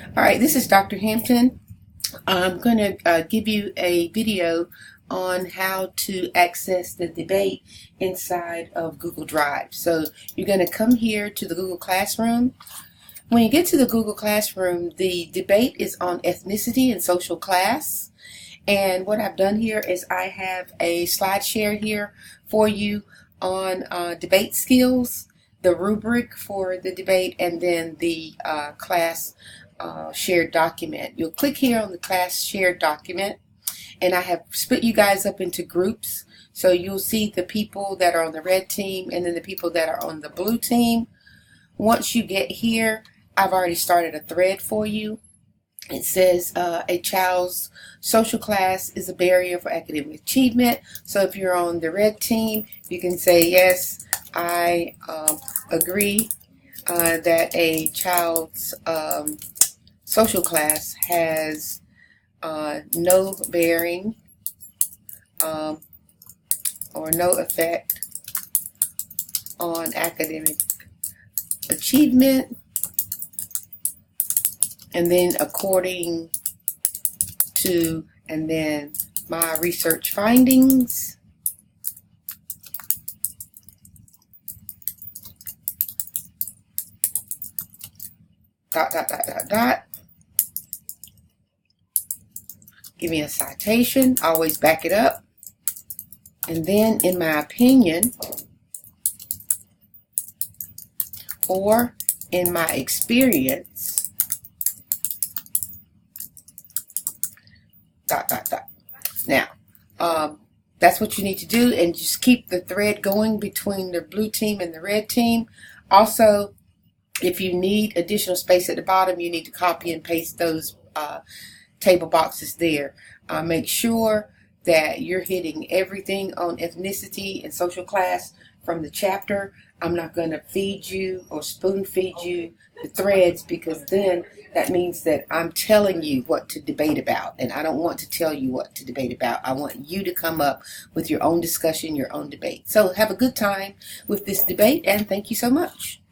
All right, this is Dr. Hampton. I'm going to give you a video on how to access the debate inside of Google Drive. So you're going to come here to the Google Classroom. When you get to the Google Classroom, the debate is on ethnicity and social class. And what I've done here is I have a slide share here for you on debate skills, the rubric for the debate, and then the class shared document. You'll click here on the class shared document, and I have split you guys up into groups. So you'll see the people that are on the red team and then the people that are on the blue team. Once you get here, I've already started a thread for you. It says a child's social class is a barrier for academic achievement. So if you're on the red team, you can say, yes, I agree that a child's social class has no bearing or no effect on academic achievement. And then according to, and then my research findings. Dot. Give me a citation, always back it up. And then in my opinion, or in my experience, dot. Now, that's what you need to do, and just keep the thread going between the blue team and the red team. Also, if you need additional space at the bottom, you need to copy and paste those table boxes there. Make sure that you're hitting everything on ethnicity and social class from the chapter. I'm not going to feed you or spoon feed you the threads, because then that means that I'm telling you what to debate about, and I don't want to tell you what to debate about. I want you to come up with your own discussion, your own debate. So have a good time with this debate, and thank you so much.